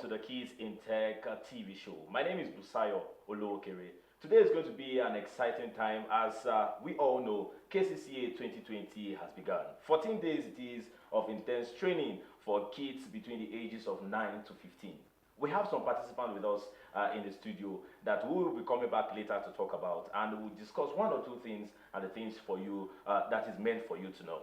to the Kids in Tech TV show. My name is Busayo Oluokere. Today is going to be an exciting time as we all know KCCA 2020 has begun. 14 days it is of intense training for kids between the ages of 9 to 15. We have some participants with us in the studio that we will be coming back later to talk about, and we'll discuss one or two things and the things for you that is meant for you to know.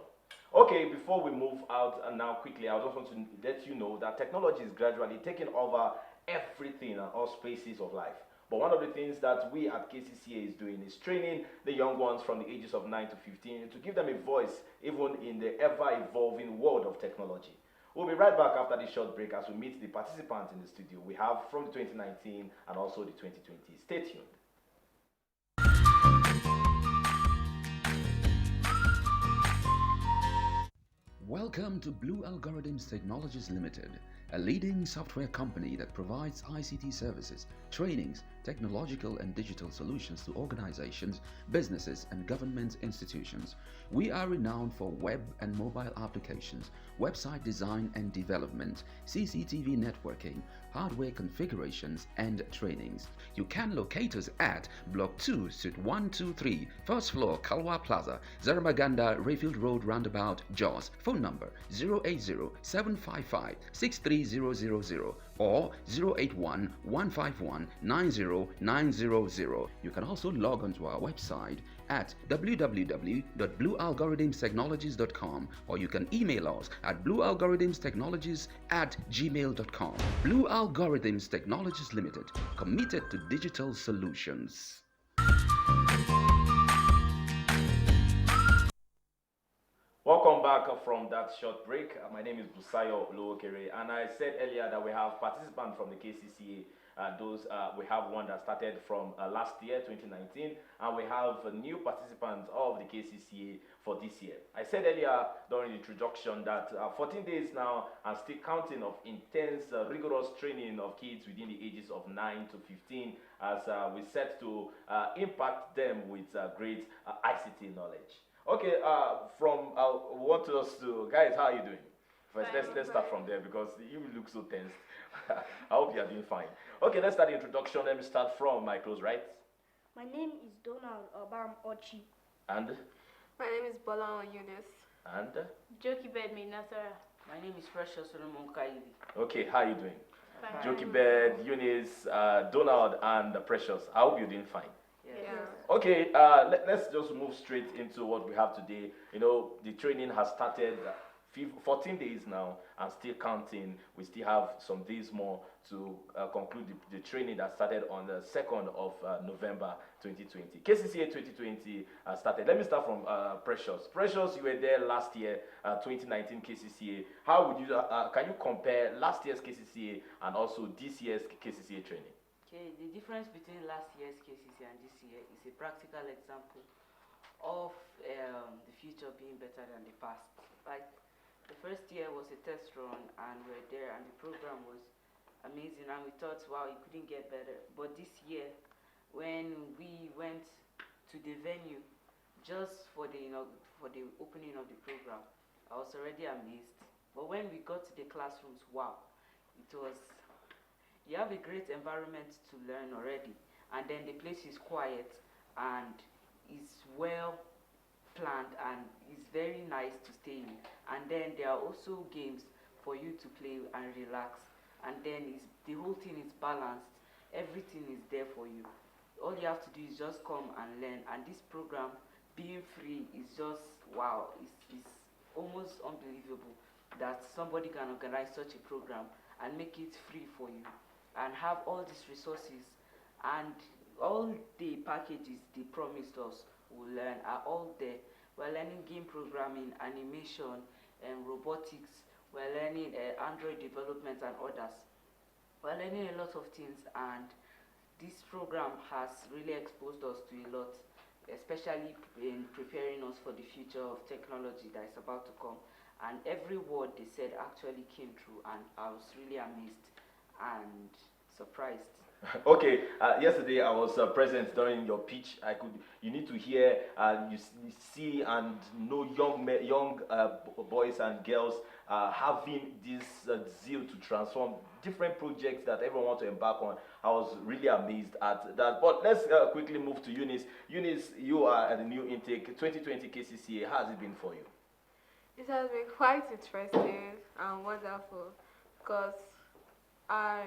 Okay, before we move out now quickly, I just want to let you know that technology is gradually taking over everything and all spaces of life. But one of the things that we at KCCA is doing is training the young ones from the ages of 9 to 15 to give them a voice even in the ever-evolving world of technology. We'll be right back after this short break as we meet the participants in the studio we have from the 2019 and also the 2020. Stay tuned. Welcome to Blue Algorithms Technologies Limited, a leading software company that provides ICT services, trainings, technological and digital solutions to organizations, businesses, and government institutions. We are renowned for web and mobile applications, website design and development, CCTV networking, hardware configurations, and trainings. You can locate us at Block 2, Suite 123, first floor, Kalwa Plaza, Zaramaganda, Rayfield Road, Roundabout, JOS. Phone number 080-755-63000 or 081-151-90900. You can also log on to our website at www.bluealgorithmstechnologies.com, or you can email us at bluealgorithmstechnologies@gmail.com. Blue Algorithms Technologies Limited, committed to digital solutions. Welcome back from that short break. My name is Busayo Oluokere, and I said earlier that we have participants from the KCCA. We have one that started from last year, 2019, and we have new participants of the KCCA for this year. I said earlier during the introduction that 14 days now and still counting of intense, rigorous training of kids within the ages of 9 to 15 as we set to impact them with great ICT knowledge. Okay, want us to guys, how are you doing? First, let's start from there because you look so tense. I hope you are doing fine. Okay, let's start the introduction. Let me start from my close right. My name is Donald Obam Ochi. And? My name is Bola Yunus. And? Jokibed Minasara. My name is Precious Solomon Kaibi. Okay, how are you doing? Fine. Jokibed, Eunice, Donald, and Precious. I hope you're doing fine. Yeah. Okay, let's just move straight into what we have today. You know, the training has started 14 days now and still counting. We still have some days more to conclude the training that started on the 2nd of November 2020. KCCA 2020 started. Let me start from Precious. Precious, you were there last year, 2019 KCCA. How would you, can you compare last year's KCCA and also this year's KCCA training? Okay, the difference between last year's KCCA and this year is a practical example of the future being better than the past. Like, the first year was a test run and we were there and the program was amazing and we thought, wow, it couldn't get better. But this year, when we went to the venue just for the opening of the program, I was already amazed. But when we got to the classrooms, wow, you have a great environment to learn already, and then the place is quiet and is well planned and is very nice to stay in, and then there are also games for you to play and relax, and then the whole thing is balanced. Everything is there for you. All you have to do is just come and learn, and this program being free is just wow. It's almost unbelievable that somebody can organize such a program and make it free for you and have all these resources, and all the packages they promised us we'll learn are all there. We're learning game programming, animation, and robotics. We're learning Android development and others. We're learning a lot of things, and this program has really exposed us to a lot, especially in preparing us for the future of technology that is about to come. And every word they said actually came true, and I was really amazed and surprised. Okay, yesterday I was present during your pitch. You need to hear, you see and know young boys and girls having this zeal to transform different projects that everyone wants to embark on. I was really amazed at that. But let's quickly move to Eunice. Eunice, you are at the new intake 2020 KCCA. How has it been for you? It has been quite interesting and wonderful because I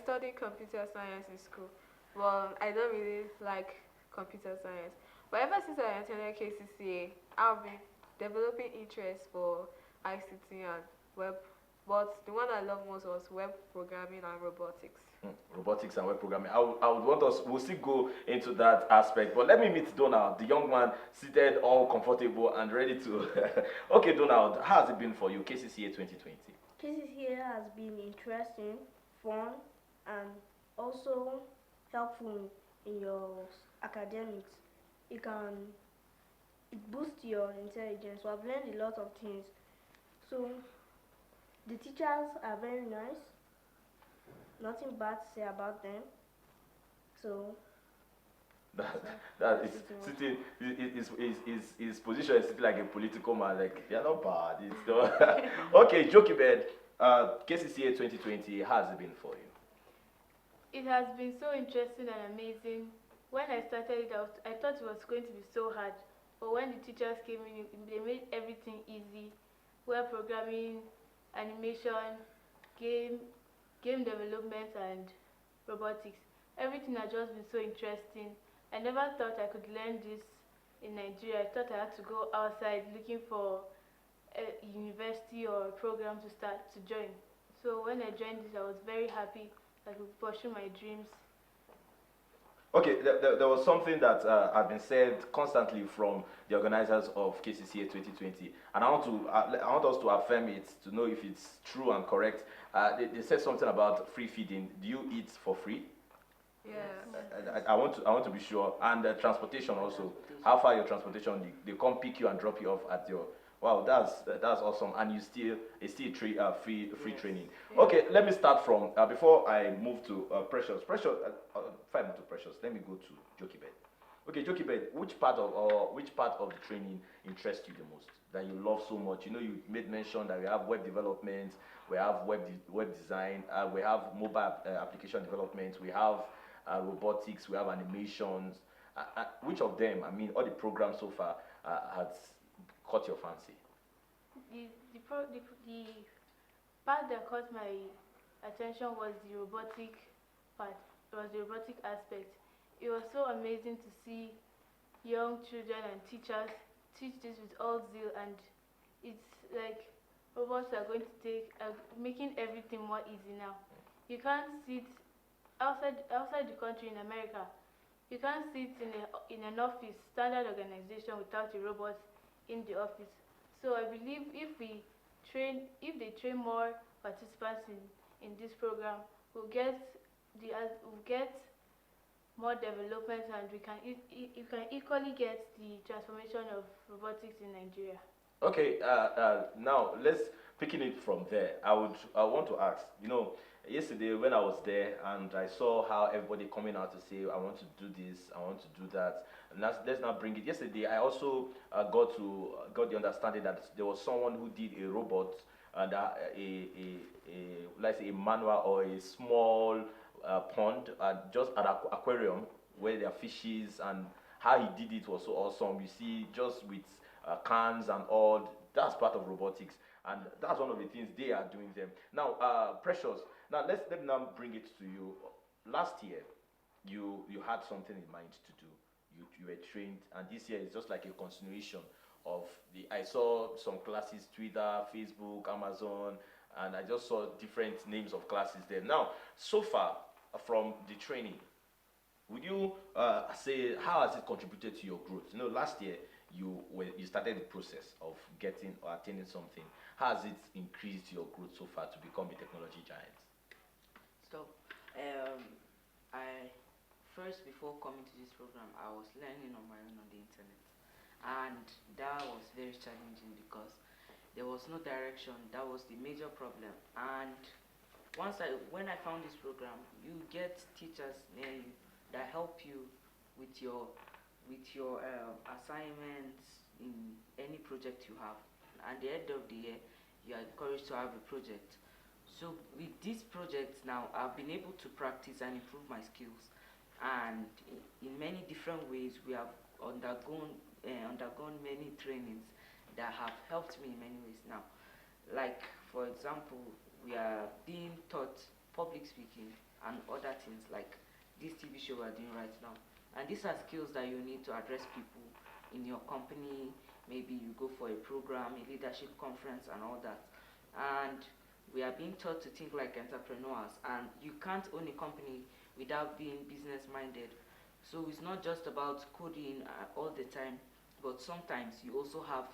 study computer science in school, but I don't really like computer science. But ever since I attended KCCA, I've been developing interest for ICT and web. But the one I love most was web programming and robotics. Robotics and web programming. I would want us, we'll still go into that aspect. But let me meet Donald, the young man seated all comfortable and ready to. Okay, Donald, how has it been for you, KCCA 2020? KCCA has been interesting, fun, and also helpful in your academics. It can it boosts your intelligence. So I've learned a lot of things. So the teachers are very nice. Nothing bad to say about them. So That, that's that is pretty much. sitting, his position is sitting like a political man, like, they're not bad. It's not. Okay, Jokey Bed, KCCA 2020, how has it been for you? It has been so interesting and amazing. When I started it out, I thought it was going to be so hard. But when the teachers came in, they made everything easy. Web programming, animation, game, game development, and robotics. Everything has just been so interesting. I never thought I could learn this in Nigeria. I thought I had to go outside looking for a university or a program to start to join. So when I joined this, I was very happy I could pursue my dreams. Okay, there was something that had been said constantly from the organizers of KCCA 2020, and I want us to affirm it to know if it's true and correct. They said something about free feeding. Do you eat for free? Yeah. I want to be sure, and transportation also. How far your transportation? They come pick you and drop you off at your. Wow, that's awesome, and it's still free Yes. training. Yeah. Okay, let me start from before I move to Precious. Before I move to Precious, let me go to Jokey Bed. Okay, Jokey Bed, which part of the training interests you the most? That you love so much? You know, you made mention that we have web development, we have web design, we have mobile application development, we have robotics, we have animations. Which of them? I mean, all the programs so far has caught your fancy? The part that caught my attention was the robotic part. It was the robotic aspect. It was so amazing to see young children and teachers teach this with all zeal, and it's like robots are going to making everything more easy now. You can't sit outside the country in America. You can't sit in an office, standard organization, without a robot in the office. So I believe if they train more participants in this program, we'll get we'll get more development, and you can equally get the transformation of robotics in Nigeria. Okay, now let's picking it from there. I want to ask. You know, yesterday when I was there and I saw how everybody coming out to say, I want to do this, I want to do that. And let's not bring it. Yesterday, I also got the understanding that there was someone who did a robot and let's say a manual or a small pond, just an aquarium where there are fishes, and how he did it was so awesome. You see, just with cans and all, that's part of robotics, and that's one of the things they are doing them now. Precious. Now let me now bring it to you. Last year, you had something in mind to do. You were trained, and this year is just like a continuation of the. I saw some classes, Twitter, Facebook, Amazon, and I just saw different names of classes there. Now, so far from the training, would you say how has it contributed to your growth? You know, last year you started the process of getting or attaining something. How has it increased your growth so far to become a technology giant? So, I first before coming to this program, I was learning on my own on the internet, and that was very challenging because there was no direction. That was the major problem, and When I found this program, you get teachers that help you with your assignments in any project you have. At the end of the year, you are encouraged to have a project. So with these projects now, I've been able to practice and improve my skills, and in many different ways, we have undergone many trainings that have helped me in many ways now. Like, for example, we are being taught public speaking and other things like this TV show we're doing right now. And these are skills that you need to address people in your company. Maybe you go for a program, a leadership conference, and all that. And we are being taught to think like entrepreneurs. And you can't own a company without being business minded. So it's not just about coding all the time, but sometimes you also have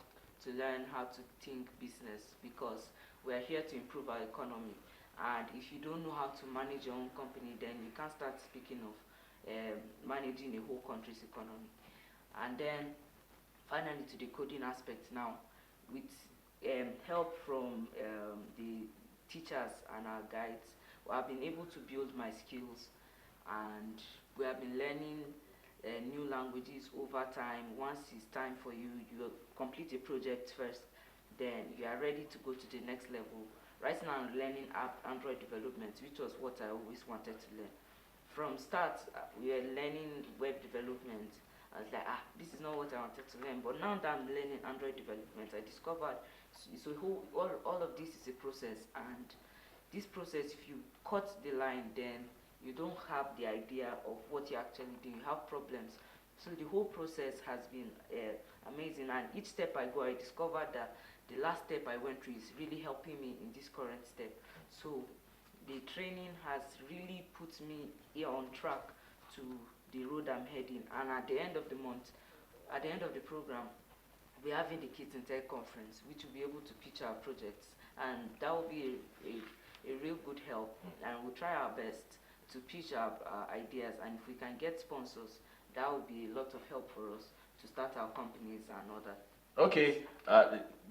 to learn how to think business, because we are here to improve our economy. And if you don't know how to manage your own company, then you can't start speaking of managing a whole country's economy. And then finally, to the coding aspect now, with help from the teachers and our guides, we have been able to build my skills, and we have been learning new languages over time. Once it's time for you, you complete a project first, then you are ready to go to the next level. Right now I'm learning Android development, which was what I always wanted to learn. From start, we were learning web development. I was like, this is not what I wanted to learn. But now that I'm learning Android development, I discovered all of this is a process. And this process, if you cut the line, then you don't have the idea of what you're actually doing. You have problems. So the whole process has been amazing. And each step I go, I discovered that the last step I went through is really helping me in this current step. So the training has really put me here on track to the road I'm heading. And at the end of the month, at the end of the program, we're having the Kids in Tech conference, which will be able to pitch our projects. And that will be a real good help. And we'll try our best to pitch our ideas. And if we can get sponsors, that will be a lot of help for us to start our companies and all that. Okay,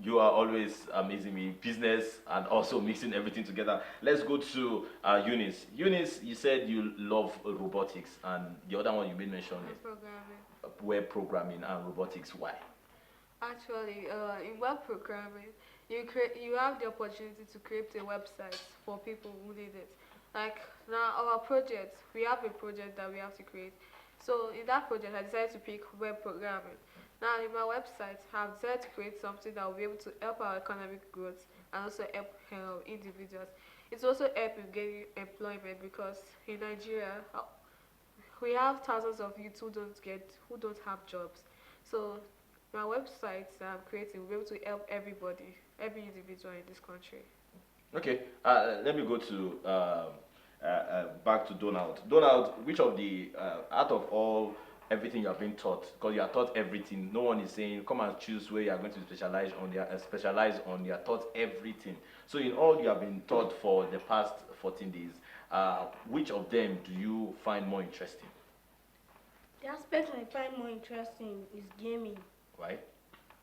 you are always amazing me, business and also mixing everything together. Let's go to Eunice. Eunice, you said you love robotics, and the other one you made mention is Programming. web programming and robotics. Why? Actually, in web programming, you have the opportunity to create a website for people who need it. Like now, our project, we have a project that we have to create. So in that project, I decided to pick web programming. Now in my website, I've decided to create something that will be able to help our economic growth and also help individuals. It's also help in getting employment, because in Nigeria, we have thousands of youth who don't have jobs. So my website that I'm creating will be able to help everybody, every individual in this country. Okay, let me go to back to Donald. Donald, which of the out of all everything you have been taught, because you are taught everything, no one is saying come and choose where you are going to specialize on. You are taught everything. So in all you have been taught for the past 14 days, which of them do you find more interesting? The aspect I find more interesting is gaming, Why?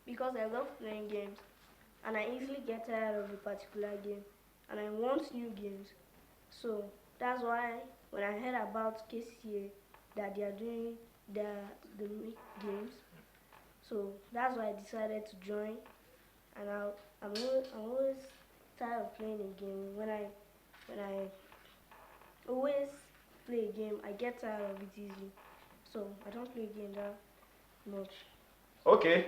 because I love playing games and I easily get tired of a particular game and I want new games. So that's why when I heard about KCA that they are doing the make games, so that's why I decided to join. And I'm always tired of playing a game. When I always play a game, I get tired of it easily. So I don't play games that much. Okay,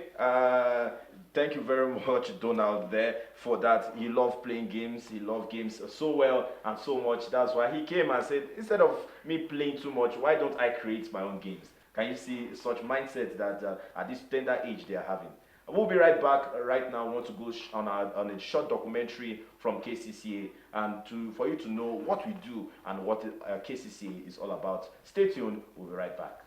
thank you very much, Donald, there for that. He loved playing games. He loved games so well and so much. That's why he came and said, instead of me playing too much, why don't I create my own games? Can you see such mindset that at this tender age they are having? We'll be right back. Right now, I want to go on a short documentary from KCCA, and for you to know what we do and what KCCA is all about. Stay tuned. We'll be right back.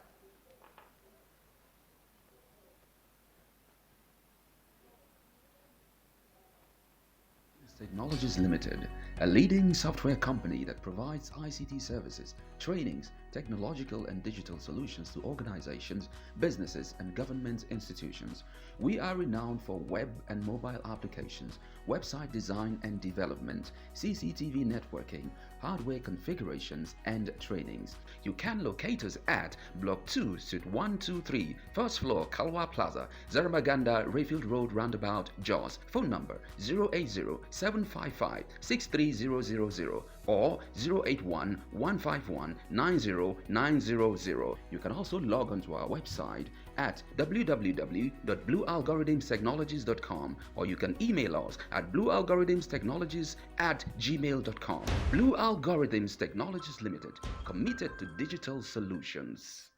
Technologies Limited, a leading software company that provides ICT services, trainings, technological and digital solutions to organizations, businesses, and government institutions. We are renowned for web and mobile applications, website design and development, CCTV networking, hardware configurations, and trainings. You can locate us at Block 2, Suite 123, first floor, Kalwa Plaza, Zaramaganda, Rayfield Road, Roundabout, JOS. Phone number 080-755-63000 or 081-151-90900. You can also log on to our website at www.bluealgorithmstechnologies.com, or you can email us at bluealgorithmstechnologies@gmail.com. Blue Algorithms Technologies Limited, committed to digital solutions.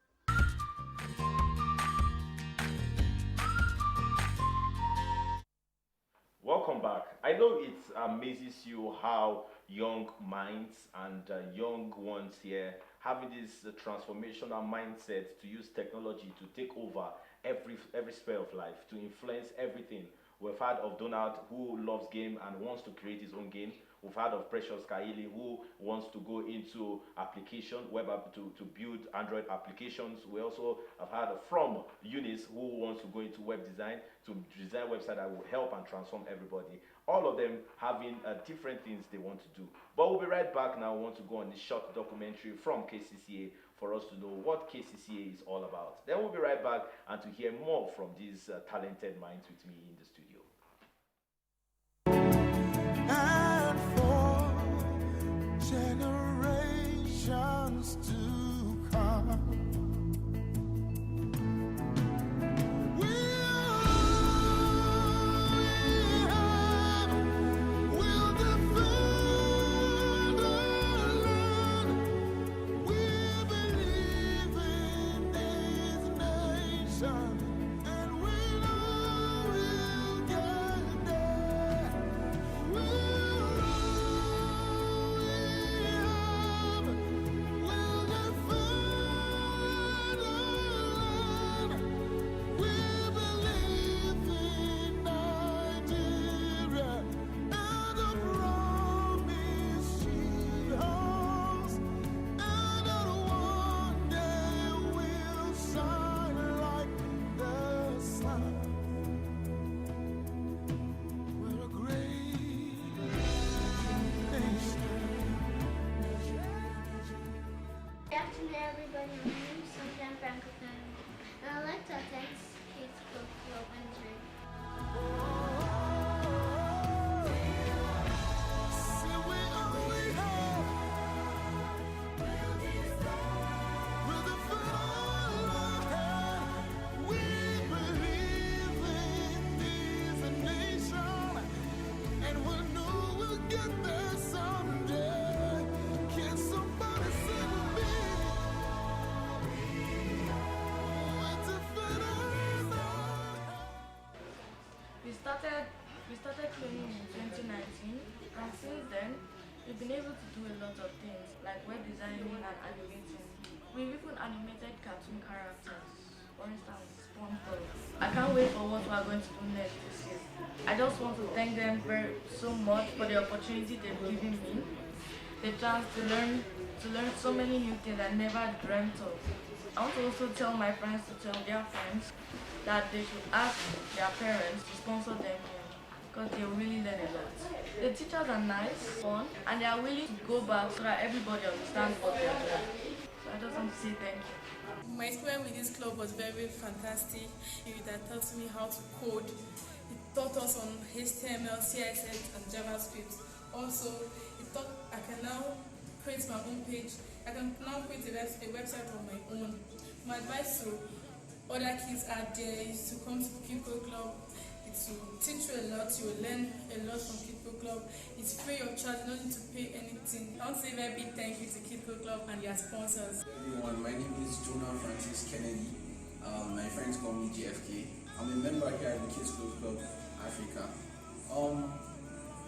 Welcome back. I know it amazes you how young minds and young ones here having this transformational mindset to use technology to take over every sphere of life, to influence everything. We've heard of Donald, who loves game and wants to create his own game. We've heard of Precious Kaili, who wants to go into application, web app to build Android applications. We also have heard from Eunice, who wants to go into web design, to design website that will help and transform everybody. All of them having different things they want to do. But we'll be right back now. We want to go on this short documentary from KCCA for us to know what KCCA is all about. Then we'll be right back and to hear more from these talented minds with me in the studio. And for generations to come, we'll defend our land. We believe in this nation, and we know we'll get there. Good afternoon, everybody. My name is Sunjan Franklin, and I'd like to attend Kids Club and drink. We started training in 2019, and since then, we've been able to do a lot of things like web designing and animating. We've even animated cartoon characters, for instance, SpongeBob. I can't wait for what we're going to do next this year. I just want to thank them so much for the opportunity they've given me, the chance to learn so many new things I never dreamt of. I want to also tell my friends to tell their friends that they should ask their parents to sponsor them here, because they really learn a lot. The teachers are nice, fun, and they are willing to go back so that everybody understands what they are doing. So I just want to say thank you. My experience with this club was very fantastic. It taught me how to code. It taught us on HTML, CSS, and JavaScript. Also, it taught I can now create my own page. I can now create a website on my own. My advice to other kids out there is to come to Kidco Club. It will teach you a lot. You will learn a lot from Kidco Club. It's free of charge. You don't need to pay anything. I want to say a very big thank you to Kidco Club and their sponsors. Everyone, my name is Jonah Francis Kennedy. My friends call me JFK. I'm a member here at the Kids Club Africa.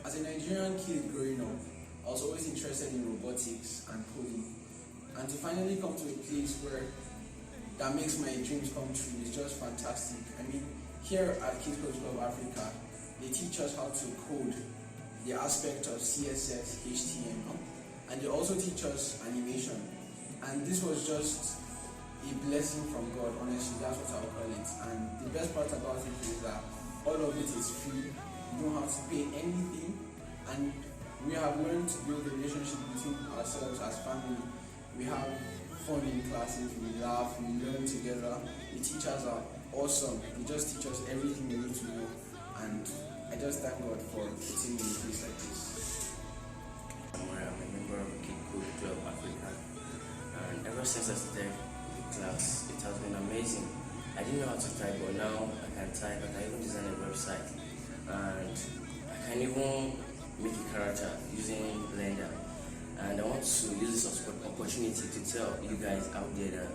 As a Nigerian kid growing up, I was always interested in robotics and coding. And to finally come to a place where that makes my dreams come true is just fantastic. I mean, here at Kids Club Africa, they teach us how to code the aspect of CSS, HTML, and they also teach us animation. And this was just a blessing from God, honestly, that's what I'll call it. And the best part about it is that all of it is free, you don't have to pay anything, and we have learned to build a relationship between ourselves as family. We have fun in classes, we laugh, we learn together. The teachers are awesome, they just teach us everything we need to know, and I just thank God for putting me in a place like this. I'm a member of Kid Code 12 Africa, and ever since I started the class, it has been amazing. I didn't know how to type, but now I can type. I can even design a website, and I can even make a character using Blender. And I want to use this opportunity to tell you guys out there that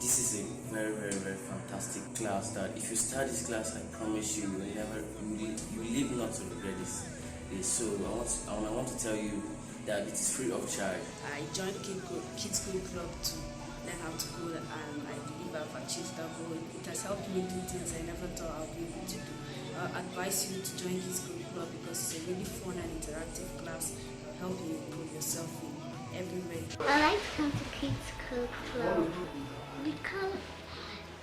this is a very, very, very fantastic class. That if you start this class, I promise you, you will never, you live not to regret this. So I want to tell you that it is free of charge. I joined Kids Code Club to learn how to code, and I believe I've achieved that goal. It has helped me do things I never thought I'd be able to do. I advise you to join Kids Code Club because it's a really fun and interactive class. It'll help you improve yourself in every way. I like to come to Kids Code Club because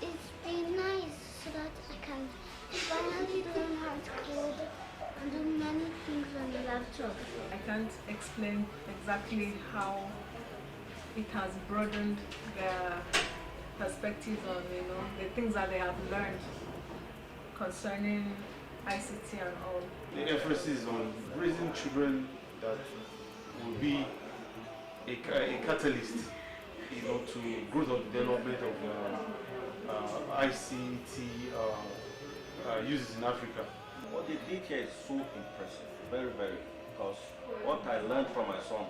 it's been nice so that I can finally learn how to code and do many things on the laptop. I can't explain exactly how it has broadened their perspectives on, the things that they have learned concerning ICT and all. The emphasis on raising children that will be a catalyst, to growth of development of ICT uses in Africa. What they did here is so impressive, very, very, because what I learned from my son,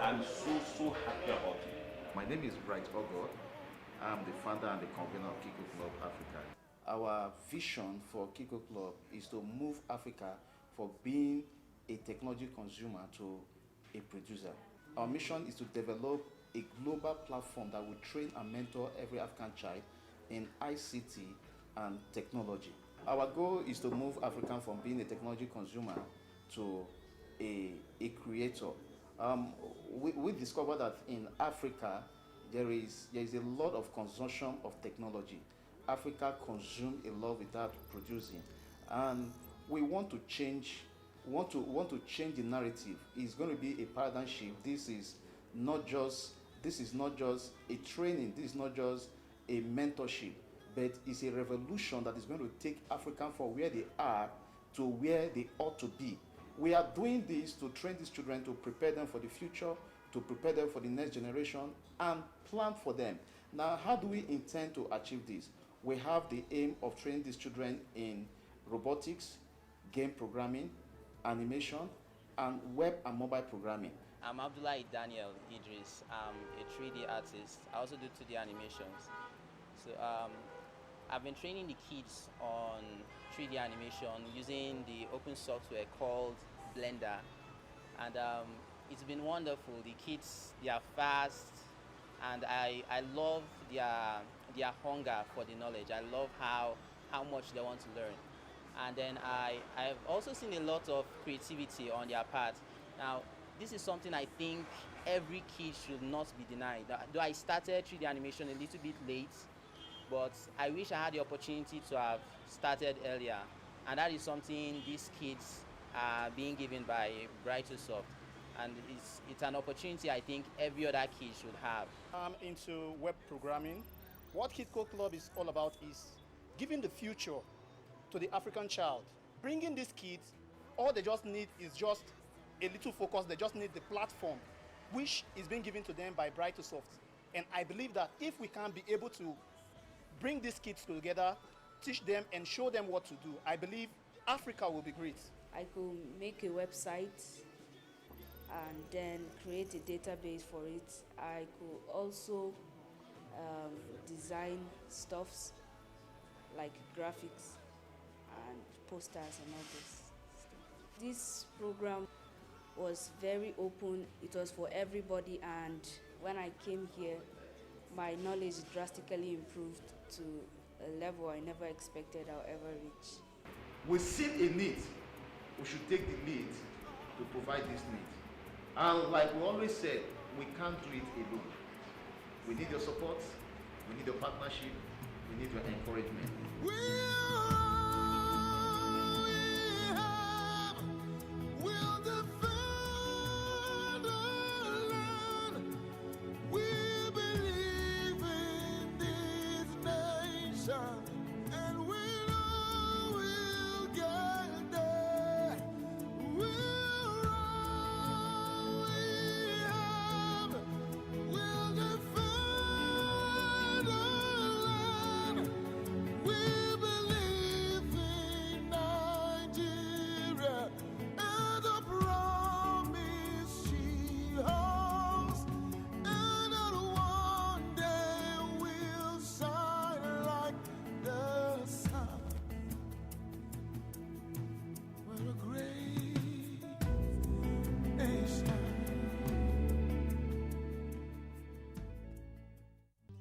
I'm so happy about it. My name is Bright Ogo. I'm the founder and the convener of Kiko Club Africa. Our vision for Kiko Club is to move Africa from being a technology consumer to a producer. Our mission is to develop a global platform that will train and mentor every African child in ICT and technology. Our goal is to move Africa from being a technology consumer to a creator. We discovered that in Africa there is a lot of consumption of technology. Africa consumes a lot without producing, and we want to change. Want to change the narrative. It's going to be a paradigm shift. This is not just a training. This is not just a mentorship, but it's a revolution that is going to take Africa from where they are to where they ought to be. We are doing this to train these children, to prepare them for the future, to prepare them for the next generation, and plan for them. Now, how do we intend to achieve this? We have the aim of training these children in robotics, game programming, animation, and web and mobile programming. I'm Abdullahi Daniel Idris. I'm a 3D artist. I also do 2D animations. So I've been training the kids on 3D animation using the open software called Blender, and it's been wonderful. The kids, they are fast, and I love their hunger for the knowledge. I love how much they want to learn. And then I've also seen a lot of creativity on their part. Now, this is something I think every kid should not be denied. Though I started 3D animation a little bit late, but I wish I had the opportunity to have started earlier. And that is something these kids are being given by Brightosoft. And it's an opportunity I think every other kid should have. I'm into web programming. What Kitco Club is all about is giving the future to the African child. Bringing these kids, all they just need is just a little focus. They just need the platform, which is being given to them by Brightosoft. And I believe that if we can be able to bring these kids together, teach them and show them what to do, I believe Africa will be great. I could make a website and then create a database for it. I could also design stuffs like graphics and posters and all this. This program was very open. It was for everybody, and when I came here, my knowledge drastically improved to a level I never expected I'll ever reach. We see a need. We should take the lead to provide this need. And like we always said, we can't do it alone. We need your support, we need your partnership, we need your encouragement. We'll defend our land. We believe in this nation, and we know we'll get there. We'll defend our land. We believe in Nigeria and the promise she holds, and that one day we'll shine like the sun. We're a great nation.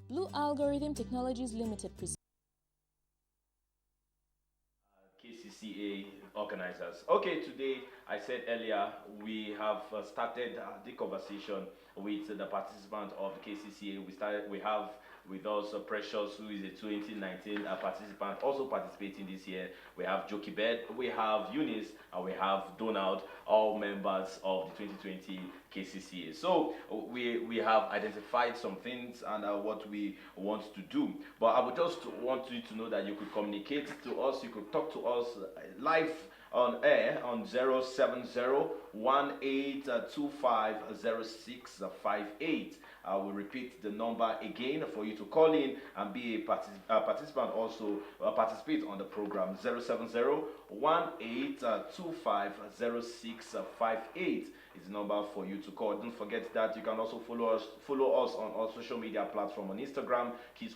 Blue Algorithm Technologies Limited presents KCCA organizers. Okay, today I said earlier we have started the conversation with the participant of KCCA. We have with us Precious, who is a 2019 participant, also participating this year. We have Jochebed, we have Eunice, and we have Donald, all members of the 2020 KCCA. So we have identified some things and what we want to do. But I would just want you to know that you could communicate to us, you could talk to us live on air on 070-1825-0658. I will repeat the number again for you to call in and be a participant, also participate on the program. 070-1825-0658 is the number for you to call. Don't forget that you can also follow us on all social media platforms, on Instagram, Kids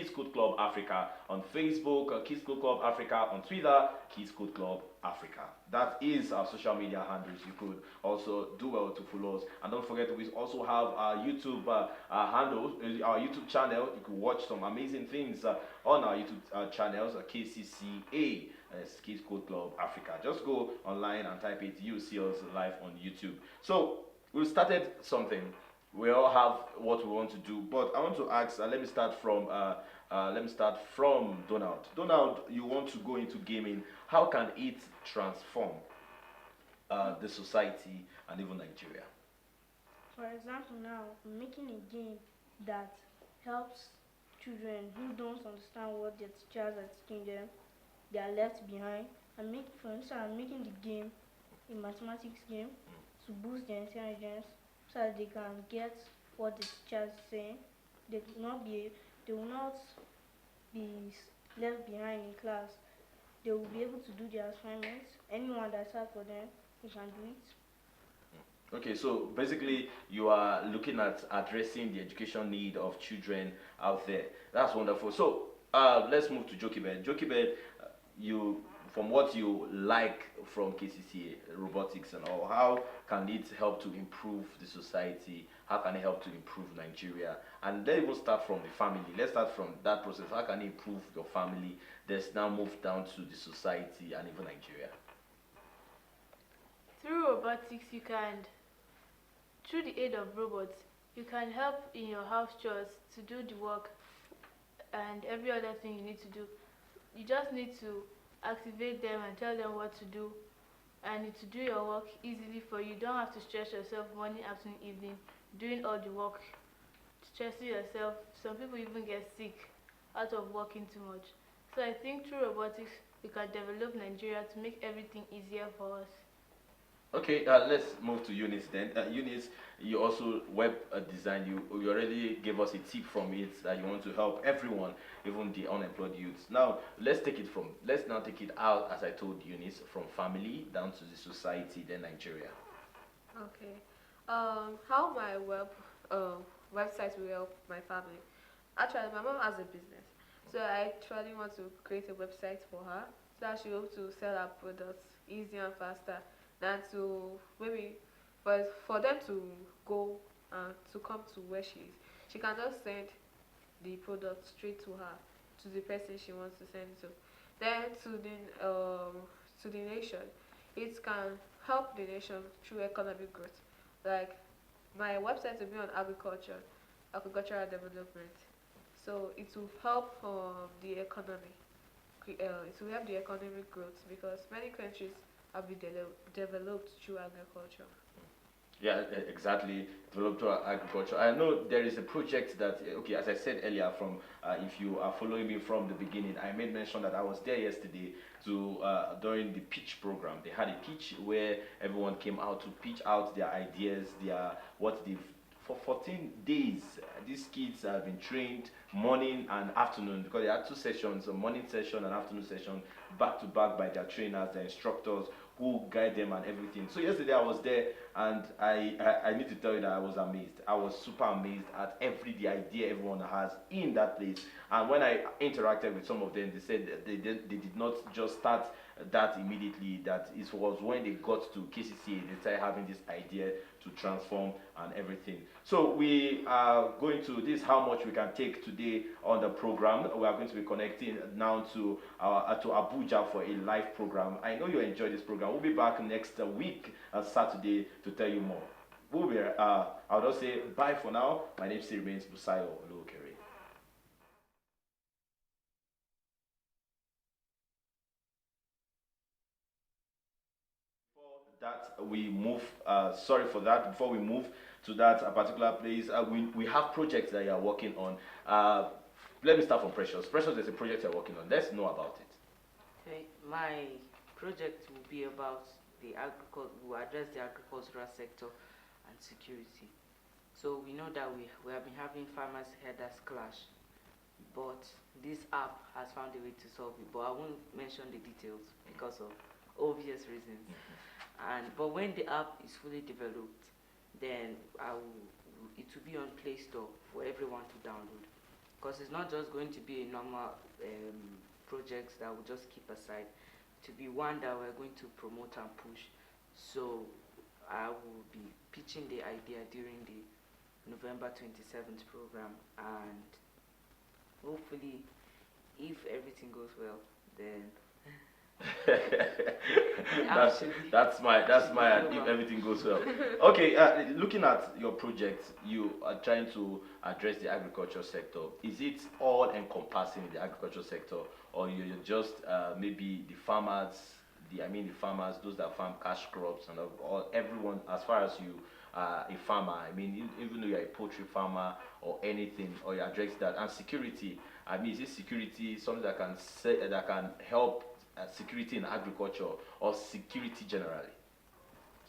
Code Club Africa, on Facebook, Kids Code Club Africa, on Twitter, Kids Code Club Africa. That is our social media handles. You could also do well to follow us. And don't forget, we also have our YouTube handle, our YouTube channel. You can watch some amazing things on our YouTube channels, KCCA. Kids Code Club Africa. Just go online and type it. You'll see us live on YouTube. So we started something. We all have what we want to do, but I want to ask. Let me start from Donald. Donald, you want to go into gaming. How can it transform the society and even Nigeria? For example, now I'm making a game that helps children who don't understand what their teachers are teaching them. They are left behind. For instance, I'm making the game a mathematics game to boost their intelligence so that they can get what the teacher is saying. They will not be left behind in class. They will be able to do their assignments. Anyone that's hard for them, they can do it. Okay, so basically you are looking at addressing the education need of children out there. That's wonderful. So let's move to Jochebed. Jochebed, from what you like from KCCA, robotics and all, how can it help to improve the society? How can it help to improve Nigeria? And let's even start from the family. Let's start from that process. How can it improve your family? Let's now move down to the society and even Nigeria. Through robotics, through the aid of robots, you can help in your house chores to do the work and every other thing you need to do. You just need to activate them and tell them what to do, and to do your work easily for you. You don't have to stress yourself morning, afternoon, evening, doing all the work, stressing yourself. Some people even get sick out of working too much. So I think through robotics, we can develop Nigeria to make everything easier for us. Okay, let's move to Eunice then. Eunice, you also web design. You already gave us a tip from it that you want to help everyone, even the unemployed youths. Now let's now take it out, as I told Eunice, from family down to the society, then Nigeria. Okay. How my website will help my family? Actually, my mom has a business, so I actually want to create a website for her so that she'll be able to sell her products easier and faster than to maybe for them to go to come to where she is. She can just send the product straight to her, to the person she wants to send it to. Then to the nation, it can help the nation through economic growth. Like my website will be on agriculture, agricultural development. So it will help the economy. It will help the economic growth because many countries have been developed through agriculture. Yeah, exactly. Developed through agriculture. I know there is a project that, okay, as I said earlier, from if you are following me from the beginning, I made mention that I was there yesterday to during the pitch program. They had a pitch where everyone came out to pitch out their ideas, their what they've for 14 days. These kids have been trained morning and afternoon because they had two sessions, a morning session and afternoon session, back to back by their trainers, their instructors who guide them and everything. So yesterday I was there and I need to tell you that I was amazed. I was super amazed at the idea everyone has in that place. And when I interacted with some of them, they said that they did not just start that immediately, that it was when they got to KCCA they started having this idea to transform and everything. So we are going to, this is how much we can take today on the program. We are going to be connecting now to Abuja for a live program. I know you enjoy this program. We'll be back next week Saturday to tell you more. We'll be, I'll just say bye for now. My name still remains Busayo Olokere. That we move, sorry for that, before we move to that particular place, we have projects that you are working on. Let me start from Precious. Precious, there's a project you're working on. Let's know about it. Okay, my project will be about will address the agricultural sector and security. So we know that we have been having farmers headers clash, but this app has found a way to solve it, but I won't mention the details because of obvious reasons. But when the app is fully developed, then it will be on Play Store for everyone to download. Because it's not just going to be a normal project that we'll just keep aside. To be one that we're going to promote and push. So I will be pitching the idea during the November 27th program, and hopefully, if everything goes well, then that's my if everything goes well. Okay, looking at your project, you are trying to address the agriculture sector. Is it all encompassing the agriculture sector, or you're just maybe the farmers, the farmers, those that farm cash crops, and or everyone, as far as you are a farmer, even though you're a poultry farmer or anything, or you address that? And security, is this security something that can help security in agriculture or security generally?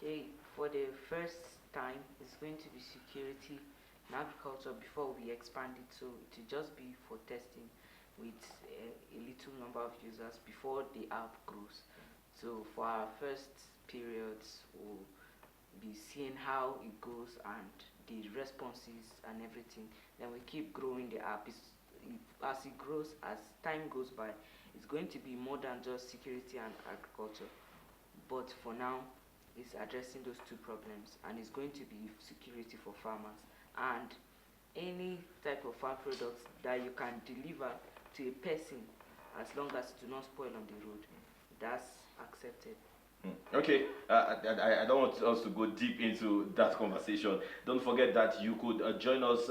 Okay, for the first time, it's going to be security in agriculture before we expand it. So it will just be for testing with a little number of users before the app grows. So for our first periods, we'll be seeing how it goes and the responses and everything. Then we keep growing the app. As it grows, as time goes by, it's going to be more than just security and agriculture. But for now, it's addressing those two problems, and it's going to be security for farmers and any type of farm products that you can deliver to a person as long as it do not spoil on the road. That's accepted. Okay, I don't want us to go deep into that conversation. Don't forget that you could join us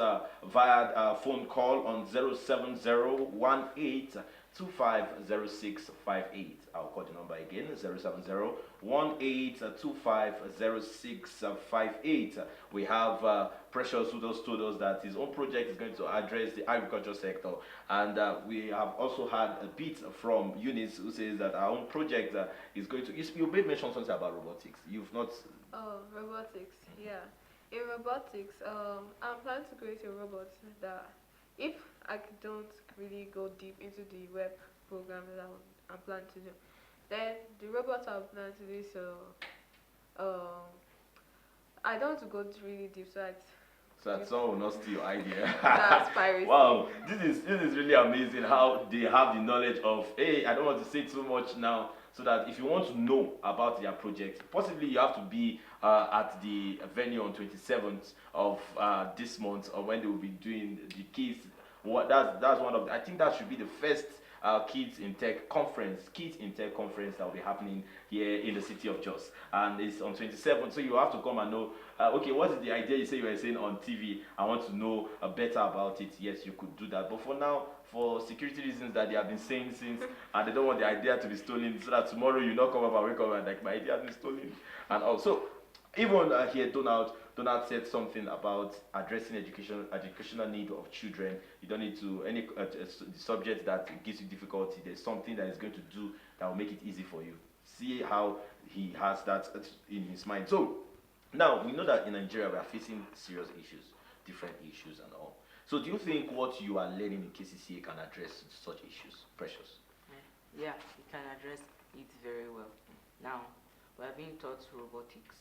via phone call on 07018 250658. I'll call the number again, 07018250658. We have Precious who just told us that his own project is going to address the agriculture sector, and we have also had a bit from Eunice who says that our own project is going to. You made mention something about robotics. You've not. Oh, robotics, yeah. In robotics, I'm planning to create a robot that, if I don't really go deep into the web program that I'm planning to do, then the robot I'm planning to do, I don't want to go really deep, so that someone will not steal your idea. That's piracy. Wow, this is really amazing how they have the knowledge of. Hey, I don't want to say too much now, so that if you want to know about their project, possibly you have to be at the venue on 27th of this month, or when they will be doing the keys. That's one of I think that should be the first Kids in Tech conference, Kids in Tech conference that will be happening here in the city of Jos, and it's on 27th. So you have to come and know. Okay, what is the idea you say you were saying on TV? I want to know better about it. Yes, you could do that, but for now, for security reasons that they have been saying since, and they don't want the idea to be stolen, so that tomorrow you not come up and wake up and like my idea has been stolen, and also even here Donald said something about addressing educational need of children. You don't need to any the subject that gives you difficulty. There's something that is going to do that will make it easy for you. See how he has that in his mind. So now we know that in Nigeria we are facing serious issues, different issues and all. So do you think what you are learning in KCCA can address such issues? Precious. Yeah, it can address it very well. Now, we are being taught robotics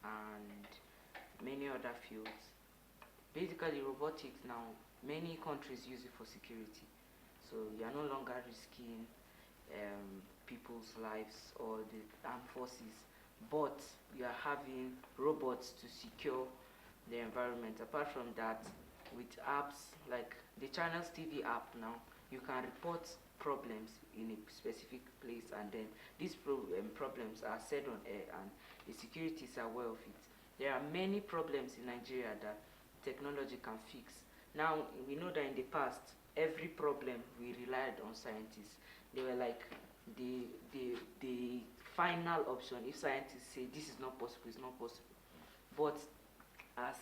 and many other fields. Basically, robotics now, many countries use it for security. So you are no longer risking people's lives or the armed forces, but you are having robots to secure the environment. Apart from that, with apps like the Channels TV app now, you can report problems in a specific place, and then these problems are said on air, and the securities are aware of it. There are many problems in Nigeria that technology can fix. Now, we know that in the past, every problem we relied on scientists. They were like the final option. If scientists say this is not possible, it's not possible. But as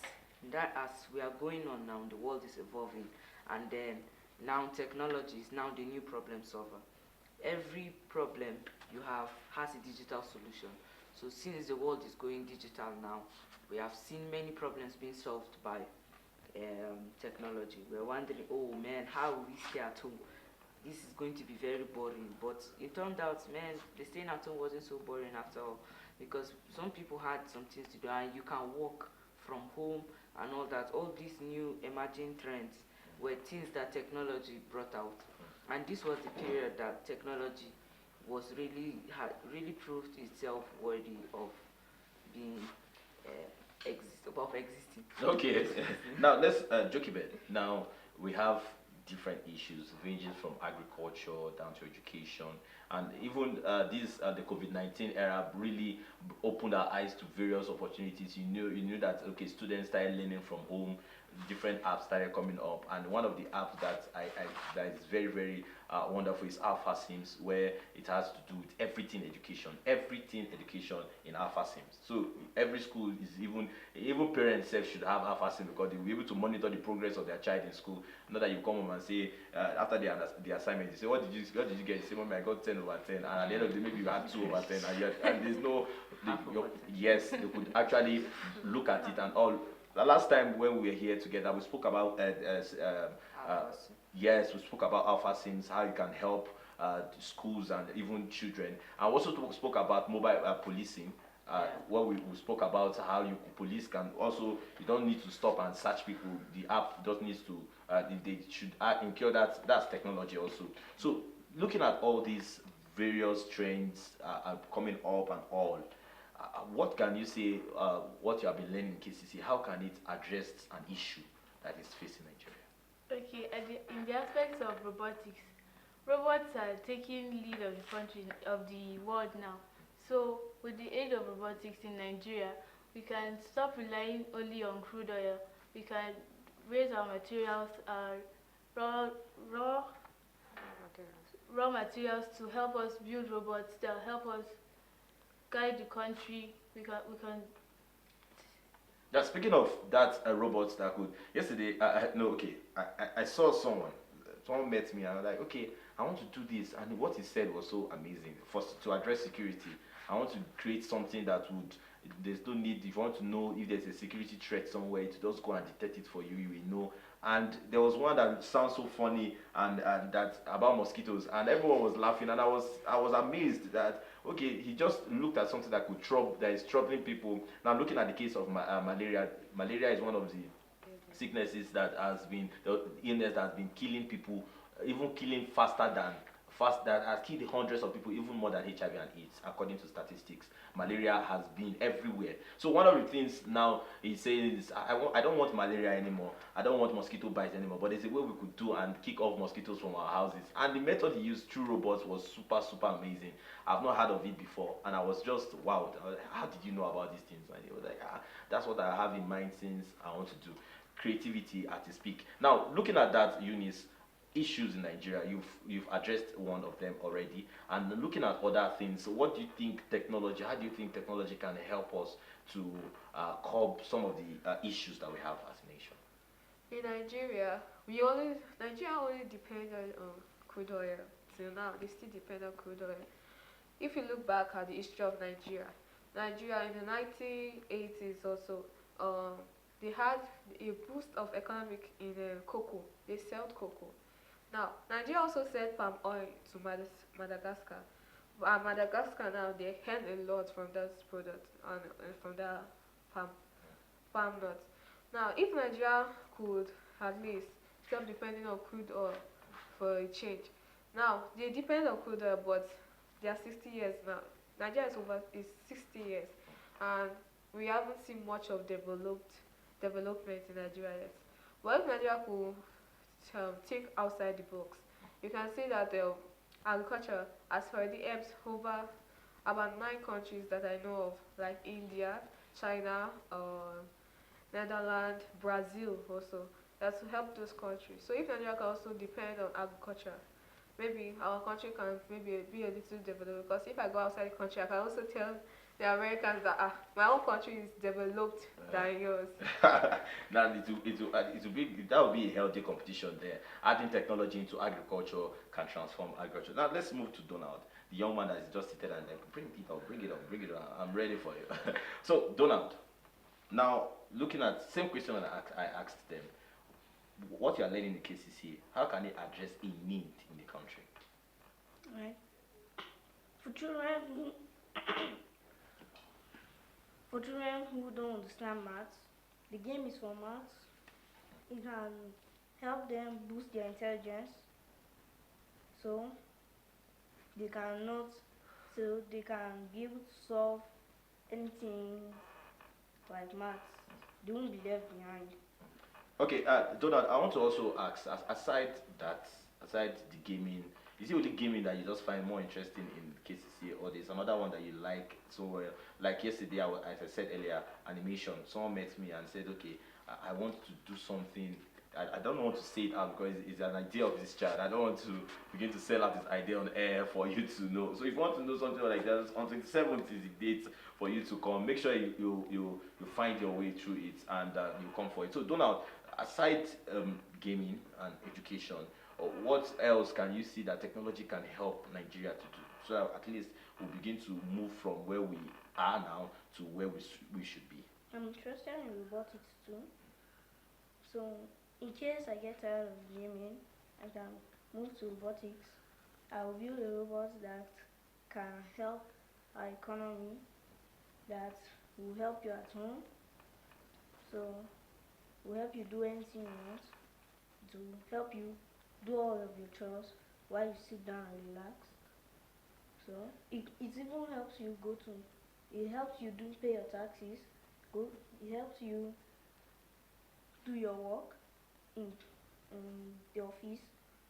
we are going on now, the world is evolving, and then now technology is now the new problem solver. Every problem you have has a digital solution. So since the world is going digital now, we have seen many problems being solved by technology. We're wondering, oh man, how will we stay at home? This is going to be very boring. But it turned out, man, the staying at home wasn't so boring after all, because some people had some things to do, and you can work from home and all that. All these new emerging trends were things that technology brought out. And this was the period that technology was really proved itself worthy of being existing. Okay, now let's joke a bit. Now we have different issues ranging from agriculture down to education, and even the COVID-19 era really opened our eyes to various opportunities. You knew that okay, students started learning from home. Different apps started coming up, and one of the apps that that is very wonderful is Alpha Sims, where it has to do with everything education in Alpha Sims. So every school is even parents should have Alpha Sims, because they will be able to monitor the progress of their child in school. Not that you come home and say after the assignment, you say what did you get? You say, mommy, I got 10/10, and at the end of the day maybe you had 2/10, and there's no yes, they could actually look at it and all. The last time when we were here together, we spoke about yes, we spoke about Alpha Sims, how it can help schools and even children. And also spoke about mobile policing. Where we spoke about how police can also, you don't need to stop and search people. The app just needs to they should incur that's technology also. So looking at all these various trends coming up and all. What can you say, what you have been learning in KCC, how can it address an issue that is facing Nigeria? Okay, in the aspects of robotics, robots are taking lead of the country, of the world now. So with the aid of robotics in Nigeria, we can stop relying only on crude oil. We can raise our materials, raw materials to help us build robots that will help us guide the country. We can. Now, speaking of that, robots that could. Yesterday, I saw someone. Someone met me and I was like, okay, I want to do this, and what he said was so amazing. To address security, I want to create something that would. There's no need, if you want to know if there's a security threat somewhere, to just go and detect it for you. You will know. And there was one that sounds so funny and that about mosquitoes, and everyone was laughing, and I was amazed that okay, he just looked at something that is troubling people. Now looking at the case of malaria. Malaria is one of the sicknesses that has been the illness that has been killing people, even killing faster fast that has killed hundreds of people, even more than HIV and AIDS, according to statistics. Malaria has been everywhere. So one of the things now he says, I don't want malaria anymore. I don't want mosquito bites anymore. But there's a way we could do and kick off mosquitoes from our houses. And the method he used through robots was super amazing. I've not heard of it before, and I was just wowed. I was like, how did you know about these things? And he was like, that's what I have in mind since I want to do creativity at its peak. Now, looking at that, Eunice, issues in Nigeria, you've addressed one of them already, and looking at other things, what do you think technology? How do you think technology can help us to curb some of the issues that we have as a nation? In Nigeria, Nigeria only depended on crude oil. Till now, they still depend on crude oil. If you look back at the history of Nigeria in the 1980s also, they had a boost of economic in cocoa. They sold cocoa. Now, Nigeria also sent palm oil to Madagascar. And Madagascar now, they earn a lot from that product and from that palm nuts. Now, if Nigeria could at least stop depending on crude oil for a change. Now, they depend on crude oil, but they are 60 years now. Nigeria is 60 years, and we haven't seen much of development in Nigeria yet. But if Nigeria could think outside the box, you can see that agriculture has already helped over about 9 countries that I know of, like India, China, Netherlands, Brazil also. That's to help those countries. So if Nigeria can also depend on agriculture, maybe our country can maybe be a little developed. Because if I go outside the country, I can also tell the Americans that my own country is developed than yours. Now that will be a healthy competition there. Adding technology into agriculture can transform agriculture. Now let's move to Donald, the young man that is just seated and bring it on. I'm ready for you. So Donald, now looking at same question that I asked them, what you are learning in the KCCA, how can it address a need in the country? Right. For children who don't understand maths, the game is for maths. It can help them boost their intelligence, so they can be able to solve anything like maths. They won't be left behind. Okay, Donald, I want to also ask, aside the gaming, is it only gaming that you just find more interesting in KCC, or there's another one that you like so well? Like yesterday, as I said earlier, animation. Someone met me and said, okay, I want to do something. I don't want to say it out because it's an idea of this child. I don't want to begin to sell out this idea on air for you to know. So if you want to know something like that, on 27th is the date for you to come. Make sure you find your way through it and you come for it. So Donald, aside gaming and education, what else can you see that technology can help Nigeria to do? So that at least we'll begin to move from where we are now to where we should be. I'm interested in robotics too. So in case I get tired of gaming, I can move to robotics. I'll build a robot that can help our economy, that will help you at home. So will help you do anything you want, to help you do all of your chores while you sit down and relax. So it even helps you it helps you pay your taxes. It helps you do your work in the office,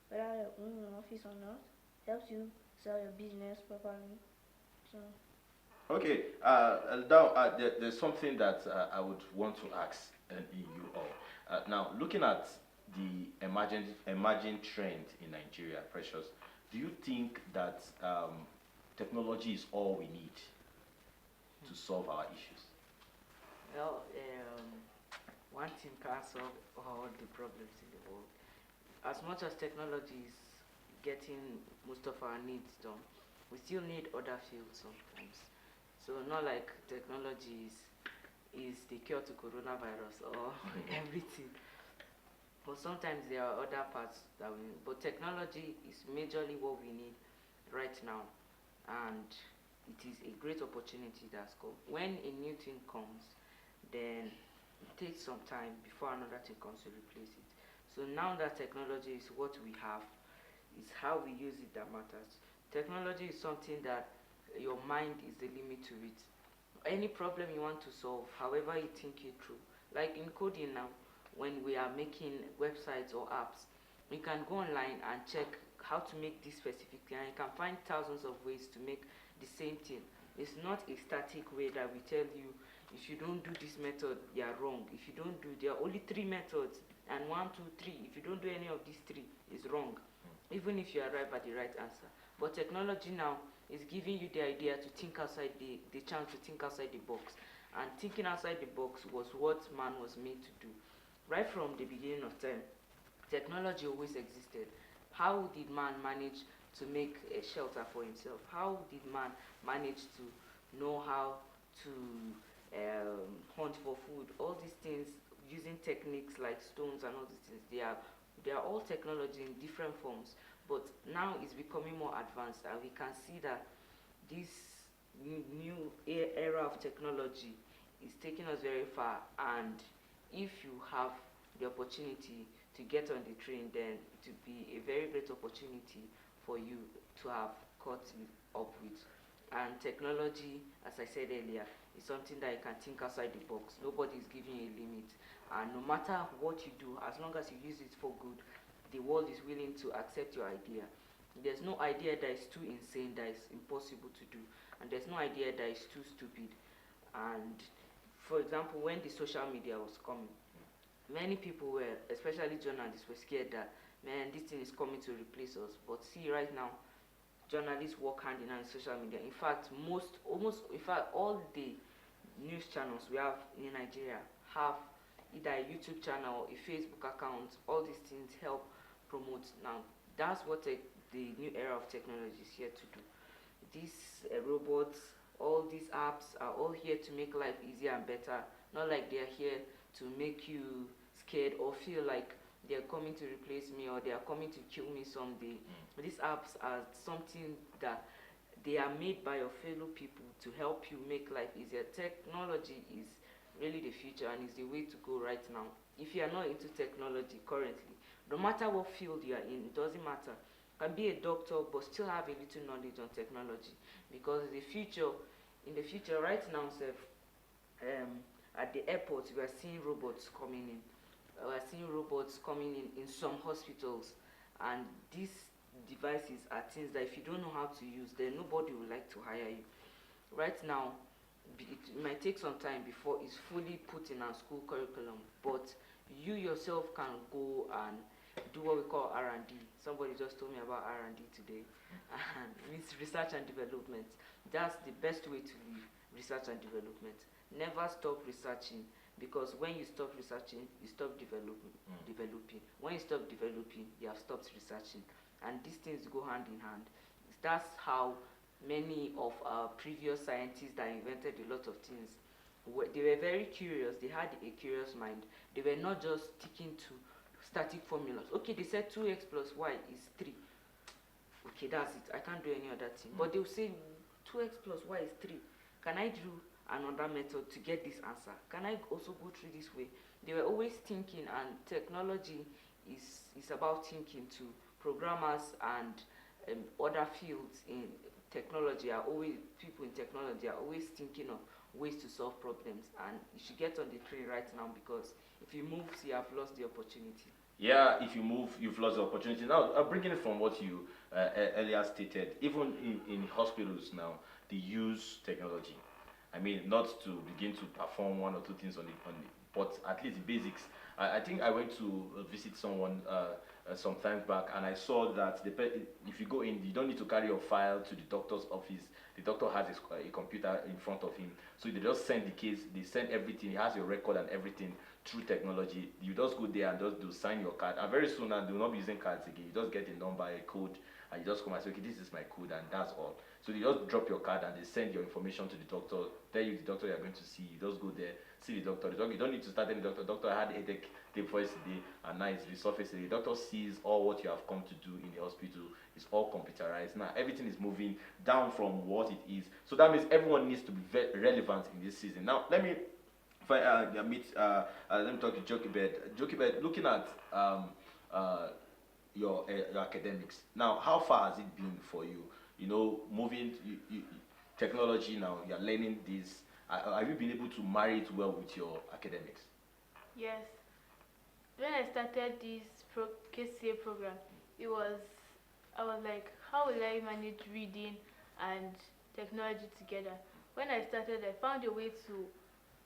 whether you're in an office or not. Helps you sell your business properly. So. Okay, now there's something that I would want to ask you all. Now, looking at the emerging trend in Nigeria, Precious, do you think that technology is all we need to solve our issues? Well, one thing can't solve all the problems in the world. As much as technology is getting most of our needs done, we still need other fields sometimes. So not like technology is the cure to coronavirus or everything. But sometimes there are other parts that we need. But technology is majorly what we need right now. And it is a great opportunity that's come. When a new thing comes, then it takes some time before another thing comes to replace it. So now that technology is what we have, It's how we use it that matters. Technology is something that your mind is the limit to it. Any problem you want to solve, however you think it through. Like in coding now, when we are making websites or apps, you can go online and check how to make this specific thing, and you can find thousands of ways to make the same thing. It's not a static way that we tell you if you don't do this method, you are wrong. If you don't do, there are only 3 methods, and 1, 2, 3. If you don't do any of these 3, is wrong, even if you arrive at the right answer. But technology now is giving you the idea to think outside the chance to think outside the box. And thinking outside the box was what man was made to do. Right from the beginning of time, technology always existed. How did man manage to make a shelter for himself? How did man manage to know how to hunt for food? All these things, using techniques like stones and all these things, they are all technology in different forms. But now it's becoming more advanced, and we can see that this new era of technology is taking us very far. And if you have the opportunity to get on the train, then it would be a very great opportunity for you to have caught up with. And technology, as I said earlier, is something that you can think outside the box. Nobody is giving you a limit. And no matter what you do, as long as you use it for good, the world is willing to accept your idea. There's no idea that is too insane, that is impossible to do. And there's no idea that is too stupid. And for example, when the social media was coming, many people were, especially journalists, were scared that, man, this thing is coming to replace us. But see, right now, journalists work hand in hand with social media. In fact, all the news channels we have in Nigeria have either a YouTube channel or a Facebook account. All these things help promote. Now, that's what the new era of technology is here to do. These robots, all these apps are all here to make life easier and better. Not like they're here to make you scared or feel like they're coming to replace me or they are coming to kill me someday. These apps are something that they are made by your fellow people to help you make life easier. Technology is really the future and is the way to go right now. If you are not into technology currently, no matter what field you are in, it doesn't matter. You can be a doctor but still have a little knowledge on technology, because in the future right now, at the airport we are seeing robots coming in. We are seeing robots coming in some hospitals, and these devices are things that if you don't know how to use, then nobody will like to hire you. Right now, it might take some time before it's fully put in our school curriculum, but you yourself can go and do what we call R&D. Somebody just told me about R&D today. And it's research and development. That's the best way to live, research and development. Never stop researching, because when you stop researching, you stop developing. When you stop developing, you have stopped researching. And these things go hand in hand. That's how many of our previous scientists that invented a lot of things, they were very curious. They had a curious mind. They were not just sticking to static formulas. Okay, they said 2x plus y is 3. Okay, that's it. I can't do any other thing. But they'll say 2x plus y is 3. Can I do another method to get this answer? Can I also go through this way? They were always thinking, and technology is about thinking too. Programmers and other fields in technology are always, people in technology are always thinking of ways to solve problems, and you should get on the train right now, because if you move, you have lost the opportunity. Yeah, if you move, you've lost the opportunity. Now, bringing it from what you earlier stated, even in hospitals now, they use technology. I mean, not to begin to perform 1 or 2 things on the but at least the basics. I think I went to visit someone some time back, and I saw that if you go in, you don't need to carry your file to the doctor's office. The doctor has a computer in front of him, so they just send the case, they send everything, he has your record and everything through technology. You just go there and just sign your card, and very soon now they will not be using cards again. You just get a number, a code, and you just come and say, okay, this is my code, and that's all. So you just drop your card and they send your information to the doctor, tell you the doctor you're going to see. You just go there, see the doctor. You don't need to start any doctor. Doctor, I had a headache day before yesterday, and now it's resurfacing. The doctor sees all what you have come to do in the hospital. It's all computerized. Now everything is moving down from what it is. So that means everyone needs to be relevant in this season. Now let me let me talk to Jokibed. Jokibed, looking at your academics. Now, how far has it been for you? You know, moving technology now, you're learning this. Have you been able to marry it well with your academics? Yes. When I started this KCA program, it was I was like, how will I manage reading and technology together? When I started, I found a way to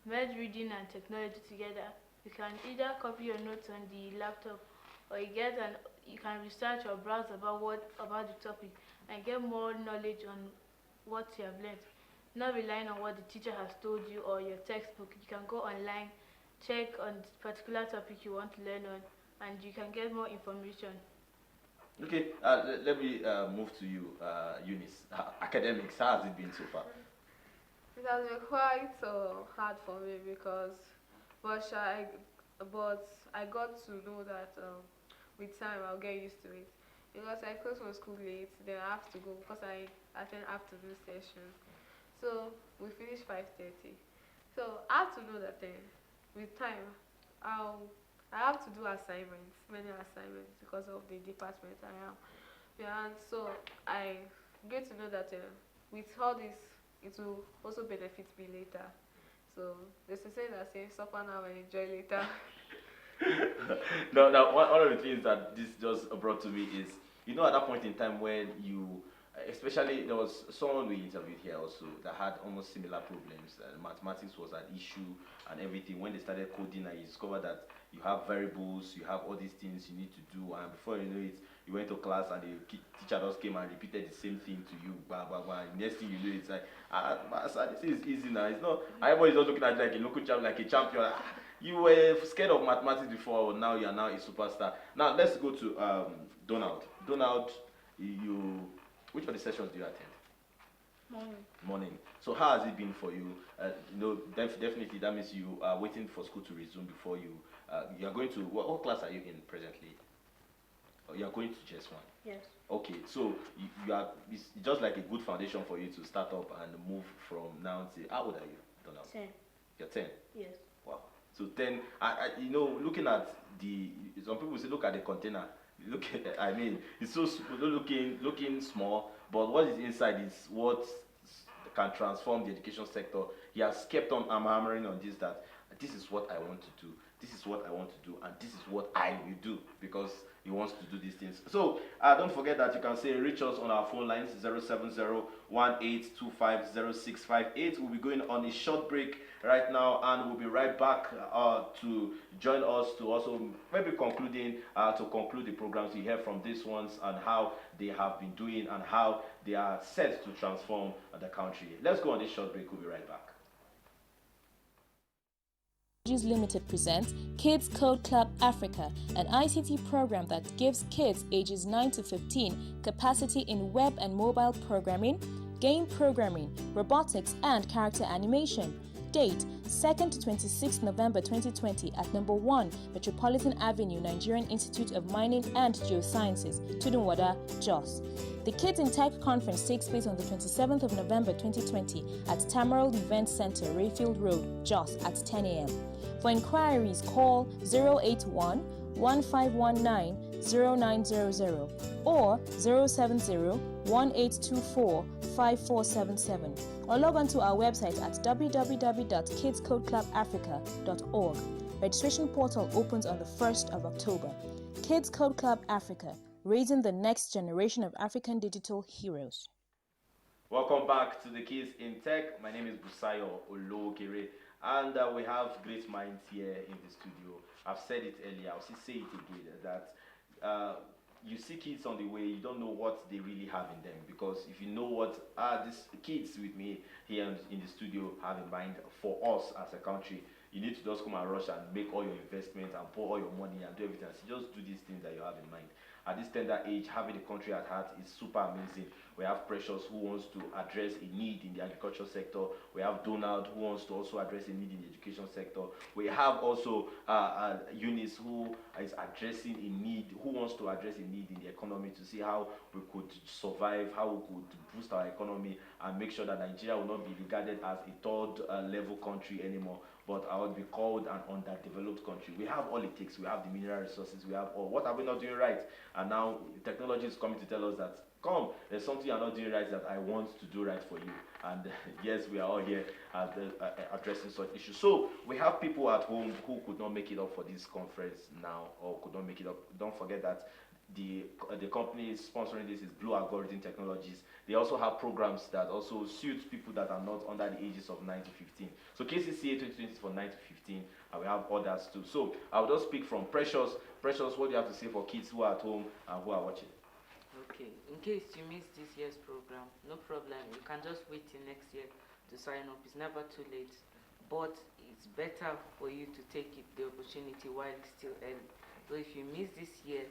merge reading and technology together. You can either copy your notes on the laptop, or you can research or browse about the topic and get more knowledge on what you have learned. Not relying on what the teacher has told you or your textbook. You can go online, check on the particular topic you want to learn on, and you can get more information. Okay, let me move to you, Eunice. Academics, how has it been so far? It has been quite hard for me because, but I got to know that with time I'll get used to it. Because I close from school late, then I have to go because I attend afternoon sessions. So we finish 5:30. So I have to know that with time I'll I have to do assignments, many assignments because of the department I am. Yeah, and so I get to know that with all this, it will also benefit me later. So there's a saying that says, "Suffer now and enjoy later." No, now one of the things that this just brought to me is, you know, at that point in time when especially there was someone we interviewed here also that had almost similar problems. Mathematics was an issue and everything. When they started coding, I discovered that you have variables, you have all these things you need to do, and before you know it, you went to class and the teacher just came and repeated the same thing to you, blah blah blah. Next thing you know, it's like, sir, this is easy now. It's not. Everybody's not looking at you like a local champ, like a champion. You were scared of mathematics before, now you are now a superstar. Now let's go to Donald. Donald, which of the sessions do you attend? Morning. Morning. So how has it been for you? Definitely that means you are waiting for school to resume before you are going to, what class are you in presently? You are going to just one? Yes. Okay, so it's just like a good foundation for you to start up and move from now to, how old are you, Donald? 10. You're 10? Yes. Wow. So 10, looking at some people say look at the container. Look at, I mean, it's so looking small, but what is inside is what can transform the education sector. He has kept on hammering on this, that this is what I want to do, this is what I want to do, and this is what I will do, because he wants to do these things. So don't forget that you can say reach us on our phone lines 070-1825-0658. We'll be going on a short break right now, and we'll be right back to join us to also maybe conclude the programs you hear from these ones and how they have been doing and how they are set to transform the country. Let's go on this short break. We'll be right back. Limited presents Kids Code Club Africa, an ICT program that gives kids ages 9 to 15 capacity in web and mobile programming, game programming, robotics, and character animation. Date 2nd to 26th November 2020 at number 1 Metropolitan Avenue, Nigerian Institute of Mining and Geosciences, Tudunwada, JOS. The Kids in Tech Conference takes place on the 27th of November 2020 at Tamaral Event Center, Rayfield Road, JOS at 10 a.m. For inquiries, call 081 1519 0900 or 070 1824 5477, or log on to our website at www.kidscodeclubafrica.org. Registration portal opens on the 1st of October. Kids Code Club Africa, raising the next generation of African digital heroes. Welcome back to the Kids in Tech. My name is Busayo Olokere, and we have great minds here in the studio. I've said it earlier, I'll say it again, that you see kids on the way, you don't know what they really have in them, because if you know what these kids with me here in the studio have in mind for us as a country, you need to just come and rush and make all your investments and pour all your money and do everything. So just do these things that you have in mind. At this tender age, having the country at heart is super amazing. We have Precious, who wants to address a need in the agriculture sector. We have Donald, who wants to also address a need in the education sector. We have also Eunice, who is addressing a need, who wants to address a need in the economy to see how we could survive, how we could boost our economy and make sure that Nigeria will not be regarded as a third level country anymore, but I would be called an underdeveloped country. We have all it takes. We have the mineral resources. We have all. What are we not doing right? And now technology is coming to tell us that, come, there's something you're not doing right that I want to do right for you. And yes, we are all here addressing such issues. So we have people at home who could not make it up for this conference now, or could not make it up. Don't forget that the company sponsoring this is Blue Algorithm Technologies. They also have programs that also suit people that are not under the ages of 9 to 15. So KCCA 2020 is for 9 to 15, and we have others too. So I'll just speak from Precious. Precious, what do you have to say for kids who are at home and who are watching? Okay, in case you missed this year's program, no problem. You can just wait till next year to sign up. It's never too late. But it's better for you to take the opportunity while it's still early. So if you miss this year,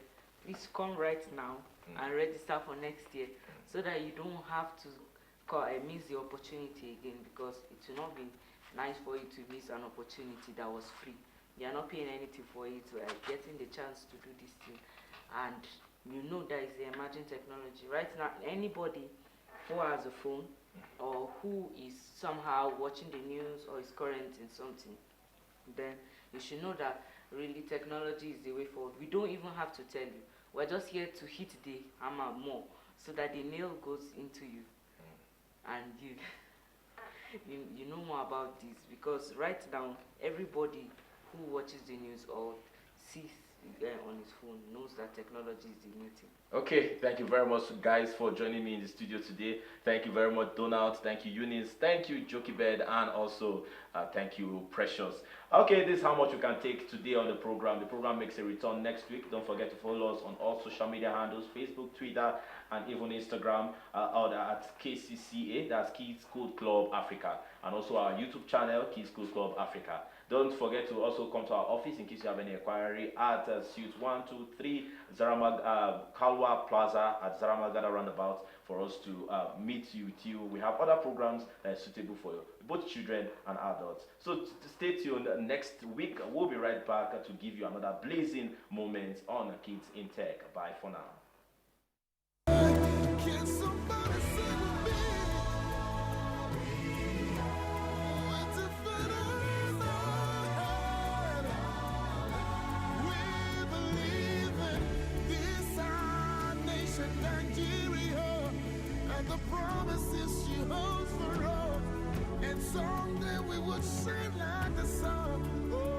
please come right now and register for next year, so that you don't have to miss the opportunity again, because it will not be nice for you to miss an opportunity that was free. You are not paying anything for it, getting the chance to do this thing. And you know that is the emerging technology. Right now, anybody who has a phone or who is somehow watching the news or is current in something, then you should know that really technology is the way forward. We don't even have to tell you. We're just here to hit the hammer more so that the nail goes into you. And you know more about this, because right now everybody who watches the news or sees on his phone knows that technology is the new thing. Okay, thank you very much, guys, for joining me in the studio today. Thank you very much, Donald. Thank you, Eunice. Thank you, Jokibed, and also thank you, Precious. Okay, this is how much you can take today on the program. The program makes a return next week. Don't forget to follow us on all social media handles: Facebook, Twitter, and even Instagram at KCCA, that's Kids Code Club Africa, and also our YouTube channel, Kids Code Club Africa. Don't forget to also come to our office in case you have any inquiry at Suite 123 Kalwa Plaza at Zaramagada Roundabout for us to meet you with you. We have other programs that are suitable for both children and adults. So stay tuned. Next week, we'll be right back to give you another blazing moment on Kids in Tech. Bye for now. Can somebody sing with me? What's it feeling like? We believe in this our nation, Nigeria, and the promises she holds for us. And someday we would sing like the song. Oh.